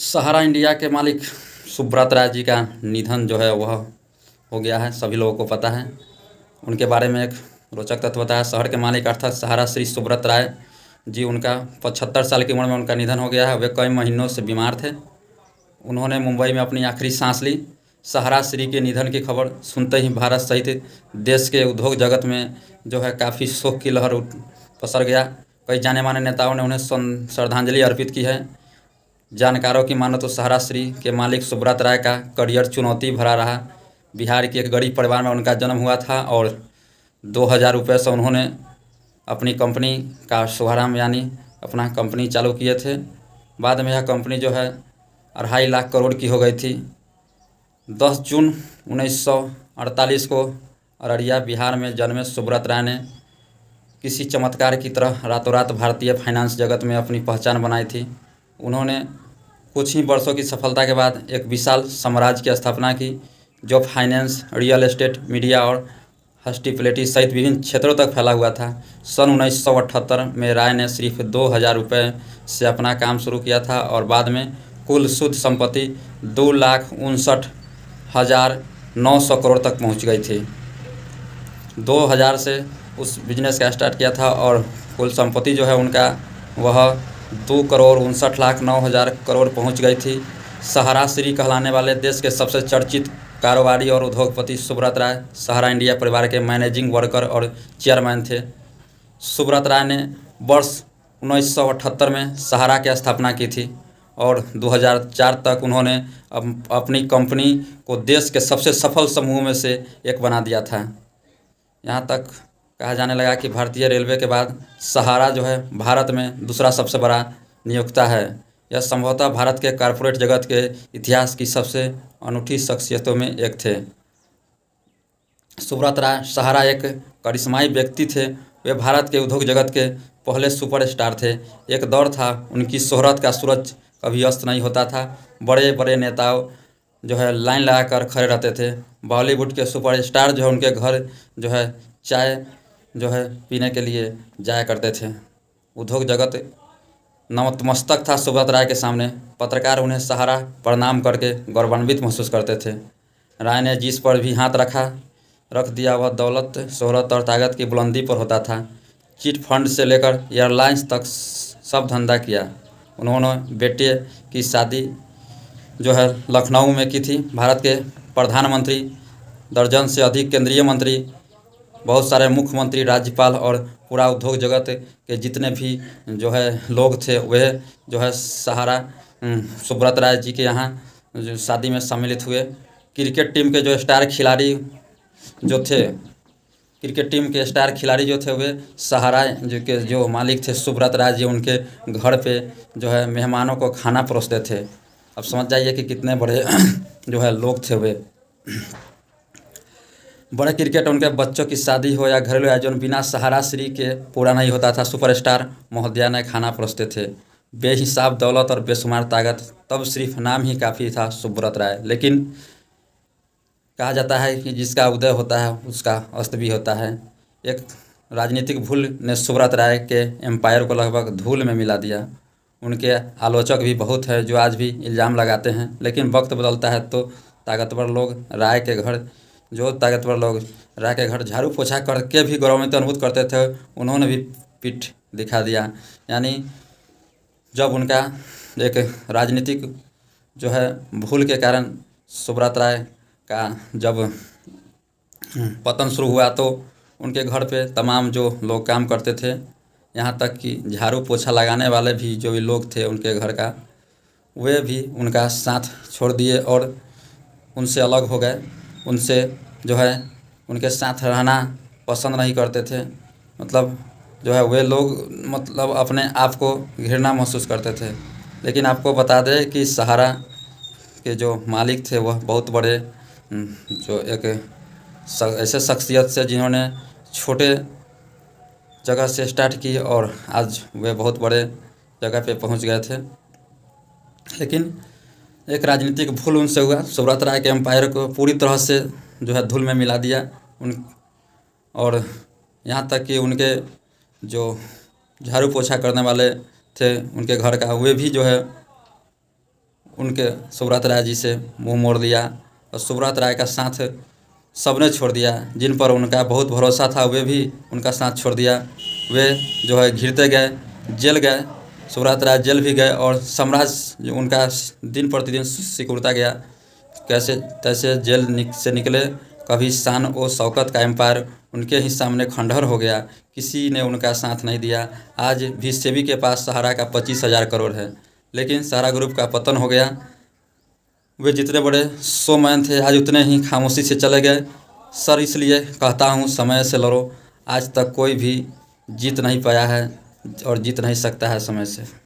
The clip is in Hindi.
सहारा इंडिया के मालिक सुब्रत राय जी का निधन जो है वह हो गया है, सभी लोगों को पता है। उनके बारे में एक रोचक तथ्य बताया। शहर के मालिक अर्थात सहारा श्री सुब्रत राय जी, उनका 75 साल की उम्र में उनका निधन हो गया है। वे कई महीनों से बीमार थे। उन्होंने मुंबई में अपनी आखिरी सांस ली। सहारा श्री के निधन की खबर सुनते ही भारत सहित देश के उद्योग जगत में जो है काफ़ी शोक की लहर पसर गया। कई जाने माने नेताओं ने उन्हें श्रद्धांजलि अर्पित की है। जानकारों की मानो तो सहारा श्री के मालिक सुब्रत राय का करियर चुनौती भरा रहा। बिहार के एक गरीब परिवार में उनका जन्म हुआ था और 2000 रुपये से उन्होंने अपनी कंपनी का शुभारंभ यानी अपना कंपनी चालू किए थे। बाद में यह कंपनी जो है 2.5 लाख करोड़ की हो गई थी। 10 जून 1948 को अररिया बिहार में जन्मे सुब्रत राय ने किसी चमत्कार की तरह रातों रात भारतीय फाइनेंस जगत में अपनी पहचान बनाई थी। उन्होंने कुछ ही वर्षों की सफलता के बाद एक विशाल साम्राज्य की स्थापना की जो फाइनेंस, रियल एस्टेट, मीडिया और हॉस्पिटैलिटी सहित विभिन्न क्षेत्रों तक फैला हुआ था। सन 1978 में राय ने सिर्फ 2000 रुपये से अपना काम शुरू किया था और बाद में कुल शुद्ध संपत्ति 2,59,900 करोड़ तक पहुंच गई थी। 2000 से उस बिजनेस का स्टार्ट किया था और कुल संपत्ति जो है उनका वह 2,59,09,000 करोड़ पहुंच गई थी। सहारा श्री कहलाने वाले देश के सबसे चर्चित कारोबारी और उद्योगपति सुब्रत राय सहारा इंडिया परिवार के मैनेजिंग वर्कर और चेयरमैन थे। सुब्रत राय ने वर्ष 1978 में सहारा की स्थापना की थी और 2004 तक उन्होंने अपनी कंपनी को देश के सबसे सफल समूह में से एक बना दिया था। यहाँ तक कहा जाने लगा कि भारतीय रेलवे के बाद सहारा जो है भारत में दूसरा सबसे बड़ा नियोक्ता है। यह संभवतः भारत के कॉरपोरेट जगत के इतिहास की सबसे अनूठी शख्सियतों में एक थे। सुब्रत राय सहारा एक करिश्माई व्यक्ति थे। वे भारत के उद्योग जगत के पहले सुपरस्टार थे। एक दौर था उनकी शोहरत का सूरज कभी अस्त नहीं होता था। बड़े बड़े नेताओं जो है लाइन लगाकर खड़े रहते थे। बॉलीवुड के सुपरस्टार जो है उनके घर जो है चाय जो है पीने के लिए जाया करते थे। उद्योग जगत नतमस्तक था सुब्रत राय के सामने। पत्रकार उन्हें सहारा प्रणाम करके गौरवान्वित महसूस करते थे। राय ने जिस पर भी हाथ रख दिया वह दौलत, शोहरत और ताकत की बुलंदी पर होता था। चिट फंड से लेकर एयरलाइंस तक सब धंधा किया। उन्होंने बेटे की शादी जो है लखनऊ में की थी। भारत के प्रधानमंत्री, दर्जन से अधिक केंद्रीय मंत्री, बहुत सारे मुख्यमंत्री, राज्यपाल और पूरा उद्योग जगत के जितने भी जो है लोग थे वे जो है सहारा सुब्रत राय जी के यहाँ जो शादी में सम्मिलित हुए। क्रिकेट टीम के जो स्टार खिलाड़ी जो थे क्रिकेट टीम के स्टार खिलाड़ी जो थे वे सहारा जो मालिक थे सुब्रत राय जी, उनके घर पे जो है मेहमानों को खाना परोसते थे। अब समझ जाइए कि कितने बड़े जो है लोग थे वे। बड़े क्रिकेट उनके बच्चों की शादी हो या घरेलू आयोजन, बिना सहारा श्री के पूरा नहीं होता था। सुपरस्टार महोदया ने खाना परोसते थे। बेहिसाब दौलत और बेशुमार ताकत, तब सिर्फ नाम ही काफ़ी था सुब्रत राय। लेकिन कहा जाता है कि जिसका उदय होता है उसका अस्त भी होता है। एक राजनीतिक भूल ने सुब्रत राय के एम्पायर को लगभग धूल में मिला दिया। उनके आलोचक भी बहुत है जो आज भी इल्ज़ाम लगाते हैं। लेकिन वक्त बदलता है तो ताकतवर लोग राय के घर झाड़ू पोछा करके भी गौरवान्वित अनुभूत करते थे। उन्होंने भी पीठ दिखा दिया। यानी जब उनका एक राजनीतिक जो है भूल के कारण सुब्रत राय का जब पतन शुरू हुआ तो उनके घर पे तमाम जो लोग काम करते थे, यहाँ तक कि झाड़ू पोछा लगाने वाले भी जो भी लोग थे उनके घर का, वे भी उनका साथ छोड़ दिए और उनसे अलग हो गए। उनसे जो है उनके साथ रहना पसंद नहीं करते थे। मतलब जो है वे लोग मतलब अपने आप को घृणा महसूस करते थे। लेकिन आपको बता दें कि सहारा के जो मालिक थे वह बहुत बड़े जो एक ऐसे शख्सियत से जिन्होंने छोटे जगह से स्टार्ट की और आज वे बहुत बड़े जगह पे पहुंच गए थे। लेकिन एक राजनीतिक भूल उनसे हुआ। सुब्रत राय के एम्पायर को पूरी तरह से जो है धूल में मिला दिया और यहाँ तक कि उनके जो झाड़ू पोछा करने वाले थे उनके घर का, वे भी जो है उनके सुब्रत राय जी से मुंह मोड़ लिया और सुब्रत राय का साथ सबने छोड़ दिया। जिन पर उनका बहुत भरोसा था वे भी उनका साथ छोड़ दिया। वे जो है घिरते गए, जेल गए, सुब्रत राय जेल भी गए और साम्राज्य जो उनका दिन प्रतिदिन सिकुड़ता गया। कैसे तैसे जेल से निकले। कभी शान ओ शौकत का एम्पायर उनके ही सामने खंडहर हो गया। किसी ने उनका साथ नहीं दिया। आज भी सेबी के पास सहारा का 25,000 करोड़ है, लेकिन सहारा ग्रुप का पतन हो गया। वे जितने बड़े शोमैन थे आज उतने ही खामोशी से चले गए। सर, इसलिए कहता हूँ समय से लड़ो। आज तक कोई भी जीत नहीं पाया है और जीत नहीं सकता है समय से।